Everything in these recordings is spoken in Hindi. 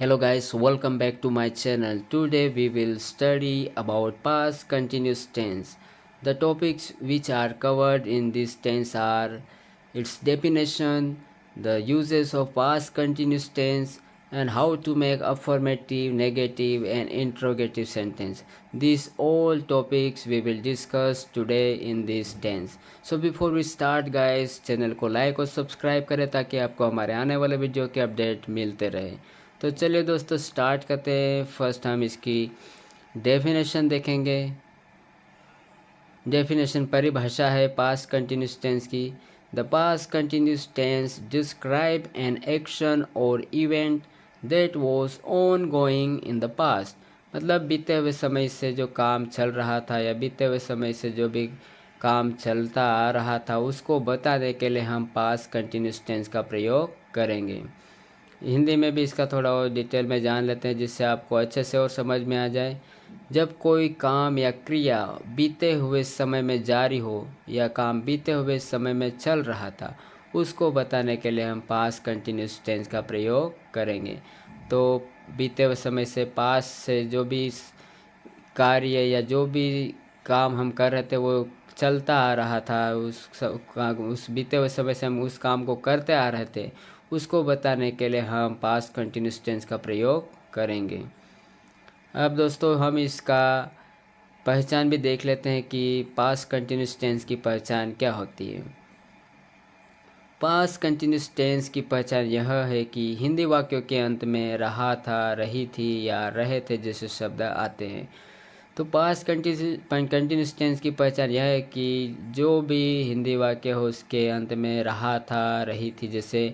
Hello guys, welcome back to my channel. Today we will study about past continuous tense. The topics which are covered in this tense are its definition, the uses of past continuous tense, and how to make affirmative, negative and interrogative sentence. These all topics we will discuss today in this tense. So before we start guys, channel को लाइक और सब्सक्राइब करें ताकि आपको हमारे आने वाले वीडियो के अपडेट मिलते रहे। तो चलिए दोस्तों स्टार्ट करते हैं। फर्स्ट हम इसकी डेफिनेशन देखेंगे। डेफिनेशन परिभाषा है पास्ट कंटिन्यूस टेंस की। The past continuous tense describe an action और event that was ongoing in the past. मतलब बीते हुए समय से जो काम चल रहा था या बीते हुए समय से जो भी काम चलता आ रहा था उसको बताने के लिए हम पास्ट कंटिन्यूस टेंस का प्रयोग करेंगे। हिंदी में भी इसका थोड़ा और डिटेल में जान लेते हैं जिससे आपको अच्छे से और समझ में आ जाए। जब कोई काम या क्रिया बीते हुए समय में जारी हो या काम बीते हुए समय में चल रहा था उसको बताने के लिए हम पास्ट कंटिन्यूस टेंस का प्रयोग करेंगे। तो बीते हुए समय से पास्ट से जो भी कार्य या जो भी काम हम कर रहे थे वो चलता आ रहा था, उस बीते हुए समय से हम उस काम को करते आ रहे थे उसको बताने के लिए हम पास्ट कंटिन्यूस टेंस का प्रयोग करेंगे। अब दोस्तों हम इसका पहचान भी देख लेते हैं कि पास्ट कंटिन्यूस टेंस की पहचान क्या होती है। पास्ट कंटिन्यूस टेंस की पहचान यह है कि हिंदी वाक्यों के अंत में रहा था, रही थी या रहे थे जैसे शब्द आते हैं। तो पास्ट कंटिन्यूस टेंस की पहचान यह है कि जो भी हिंदी वाक्य हो उसके अंत में रहा था, रही थी, जैसे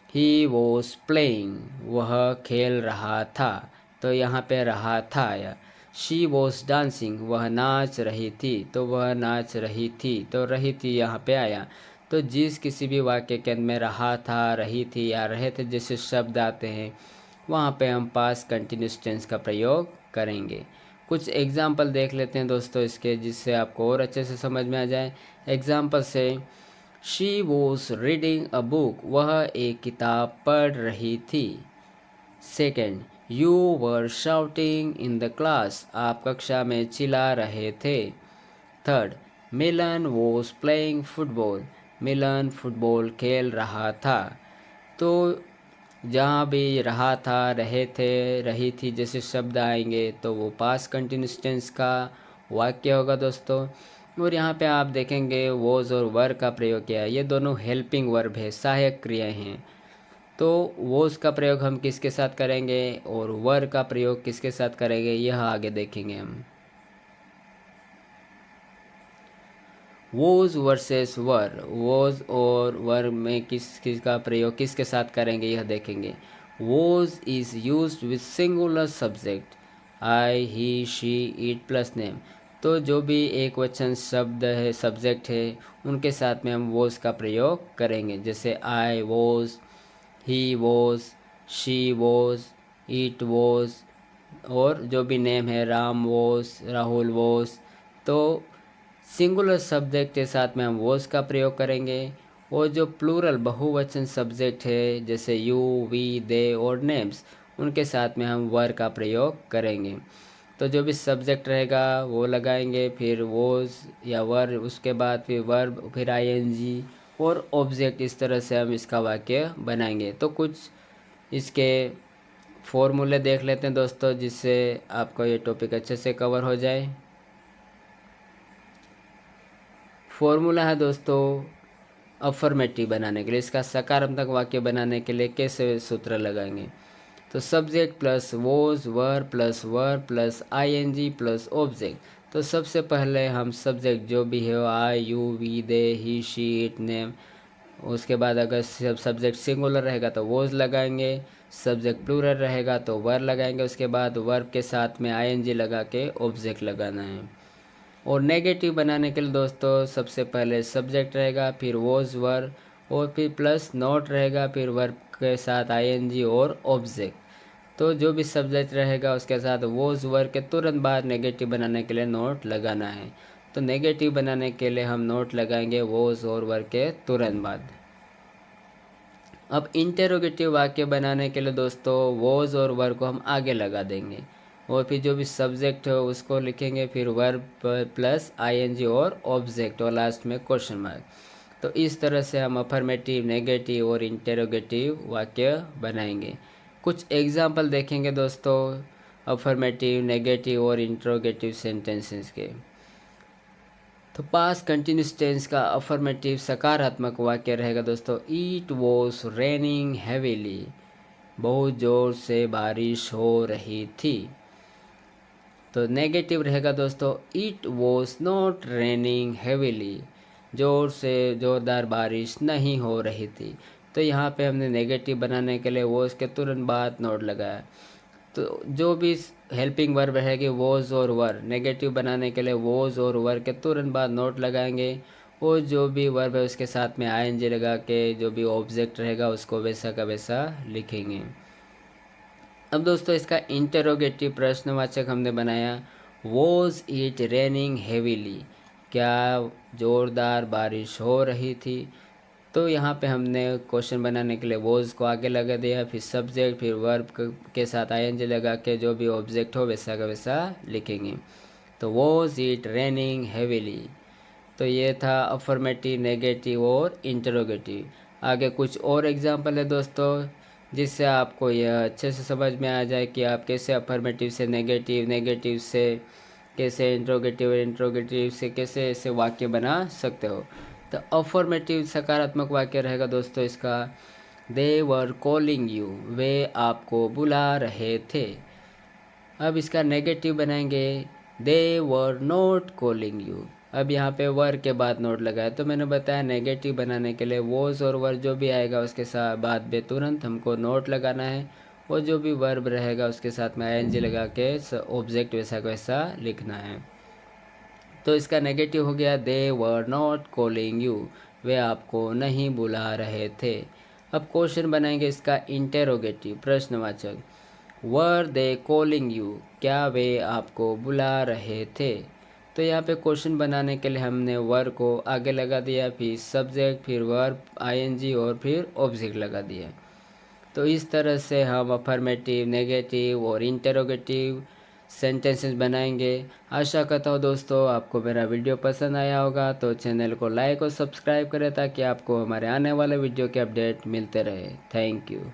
ही वॉज प्लेइंग वह खेल रहा था, तो यहाँ पे रहा था। या शी वॉज डांसिंग वह नाच रही थी, तो वह नाच रही थी, तो रही थी यहाँ पे आया। तो जिस किसी भी वाक्य के अंत में रहा था, रही थी या रहे थे जैसे शब्द आते हैं वहाँ पे हम पास्ट कंटिन्यूस टेंस का प्रयोग करेंगे। कुछ एग्जाम्पल देख लेते हैं दोस्तों इसके, जिससे आपको और अच्छे से समझ में आ जाए। एग्जाम्पल से she was reading a book वह एक किताब पढ़ रही थी। Second, you were shouting in the class आप कक्षा में चिल्ला रहे थे। Third, Milan was playing football Milan football खेल रहा था। तो जहाँ भी रहा था, रहे थे, रही थी जैसे शब्द आएंगे तो वो पास्ट कंटिन्यूस टेंस का वाक्य होगा दोस्तों। और यहाँ पे आप देखेंगे वॉज और वर का प्रयोग किया है, ये दोनों हेल्पिंग वर्ब है, सहायक क्रियाएं हैं। तो वॉज का प्रयोग हम किसके साथ करेंगे और वर का प्रयोग किसके साथ करेंगे यह आगे देखेंगे हम। वॉज वर्सेस वर, वॉज और वर में किसका प्रयोग किसके साथ करेंगे यह देखेंगे। Was is used with singular subject I, he, she, it plus name. तो जो भी एक वचन शब्द है, सब्जेक्ट है, उनके साथ में हम वॉज का प्रयोग करेंगे। जैसे I was, he was, she was, it was, और जो भी नेम है राम वॉज, राहुल वॉज। तो सिंगुलर सब्जेक्ट के साथ में हम वॉज का प्रयोग करेंगे। और जो प्लूरल बहुवचन सब्जेक्ट है जैसे यू, वी, दे और नेम्स, उनके साथ में हम वर का प्रयोग करेंगे। तो जो भी सब्जेक्ट रहेगा वो लगाएंगे, फिर वॉज या वर, उसके बाद फिर वर्ब, फिर आईएनजी और ऑब्जेक्ट। इस तरह से हम इसका वाक्य बनाएंगे। तो कुछ इसके फॉर्मूले देख लेते हैं दोस्तों, जिससे आपको ये टॉपिक अच्छे से कवर हो जाए। फॉर्मूला है दोस्तों अफर्मेटिव बनाने के लिए, इसका सकारात्मक वाक्य बनाने के लिए कैसे सूत्र लगाएंगे। तो subject plus was, verb plus ING plus object. तो सबसे पहले हम सब्जेक्ट जो भी है I, you, we, they, he, she, it, name, उसके बाद अगर सब्जेक्ट सिंगुलर रहेगा तो वॉज लगाएंगे, सब्जेक्ट प्लूरल रहेगा तो वर लगाएंगे, उसके बाद वर्ब के साथ में आईएनजी लगा के ऑब्जेक्ट लगाना है। और नेगेटिव बनाने के लिए दोस्तों सबसे पहले सब्जेक्ट रहेगा, फिर वॉज, वर, और फिर प्लस नॉट रहेगा, फिर वर्ब के साथ आईएनजी और ऑब्जेक्ट। तो जो भी सब्जेक्ट रहेगा उसके साथ वॉज, वर के तुरंत बाद नेगेटिव बनाने के लिए नोट लगाना है। तो नेगेटिव बनाने के लिए हम नोट लगाएंगे वॉज और वर के तुरंत बाद। अब इंटेरोगेटिव वाक्य बनाने के लिए दोस्तों वॉज और वर को हम आगे लगा देंगे और फिर जो भी सब्जेक्ट है उसको लिखेंगे, फिर वर्ब प्लस आईएनजी और ऑब्जेक्ट और लास्ट में क्वेश्चन मार्क। तो इस तरह से हम अफर्मेटिव, नेगेटिव और इंटेरोगेटिव वाक्य बनाएंगे। कुछ एग्जाम्पल देखेंगे दोस्तों अफर्मेटिव, नेगेटिव और इंटेरोगेटिव सेंटेंसेस के। तो पास्ट कंटिन्यूस टेंस का अफर्मेटिव सकारात्मक वाक्य रहेगा दोस्तों, इट वॉज रेनिंग हैवीली, बहुत ज़ोर से बारिश हो रही थी। तो नेगेटिव रहेगा दोस्तों, it was not raining heavily, ज़ोरदार बारिश नहीं हो रही थी। तो यहाँ पे हमने नेगेटिव बनाने के लिए वॉज के तुरंत बाद नोट लगाया। तो जो भी हेल्पिंग वर्ब रहेगी वॉज और वर, नेगेटिव बनाने के लिए वॉज और वर के तुरंत बाद नोट लगाएंगे और जो भी वर्ब है उसके साथ में आईएनजी लगा के जो भी ऑब्जेक्ट रहेगा उसको वैसा का वैसा लिखेंगे। अब दोस्तों इसका इंटेरोगेटिव प्रश्नवाचक हमने बनाया, वॉज इट रेनिंग हेवीली, क्या ज़ोरदार बारिश हो रही थी। तो यहाँ पे हमने क्वेश्चन बनाने के लिए वॉज को आगे लगा दिया, फिर सब्जेक्ट, फिर वर्ब के साथ आईएनजी लगा के जो भी ऑब्जेक्ट हो वैसा का वैसा लिखेंगे। तो वॉज इट रेनिंग हेवीली। तो ये था अफर्मेटिव, नेगेटिव और इंटरोगेटिव। आगे कुछ और एग्जाम्पल है दोस्तों जिससे आपको यह अच्छे से समझ में आ जाए कि आप कैसे अफर्मेटिव से नेगेटिव, नेगेटिव से कैसे इंट्रोगेटिव, इंट्रोगेटिव से कैसे ऐसे वाक्य बना सकते हो। तो अफर्मेटिव सकारात्मक वाक्य रहेगा दोस्तों इसका, दे वर कॉलिंग यू, वे आपको बुला रहे थे। अब इसका नेगेटिव बनाएंगे, दे वर नॉट कॉलिंग यू। अब यहाँ पे वर के बाद नोट लगाया, तो मैंने बताया नेगेटिव बनाने के लिए वॉज और वर जो भी आएगा उसके साथ बाद में तुरंत हमको नोट लगाना है और जो भी वर्ब रहेगा उसके साथ में आईएनजी लगा के ऑब्जेक्ट वैसा का वैसा लिखना है। तो इसका नेगेटिव हो गया, दे वर नॉट कॉलिंग यू, वे आपको नहीं बुला रहे थे। अब क्वेश्चन बनाएंगे इसका इंटेरोगेटिव प्रश्नवाचक, वर दे कॉलिंग यू, क्या वे आपको बुला रहे थे। तो यहाँ पे क्वेश्चन बनाने के लिए हमने वर को आगे लगा दिया, फिर सब्जेक्ट, फिर वर्ब, आईएनजी और फिर ऑब्जेक्ट लगा दिया। तो इस तरह से हम अफर्मेटिव, नेगेटिव और इंटेरोगेटिव सेंटेंसेस बनाएंगे। आशा करता हूँ दोस्तों आपको मेरा वीडियो पसंद आया होगा, तो चैनल को लाइक और सब्सक्राइब करें ताकि आपको हमारे आने वाले वीडियो के अपडेट मिलते रहे। Thank you.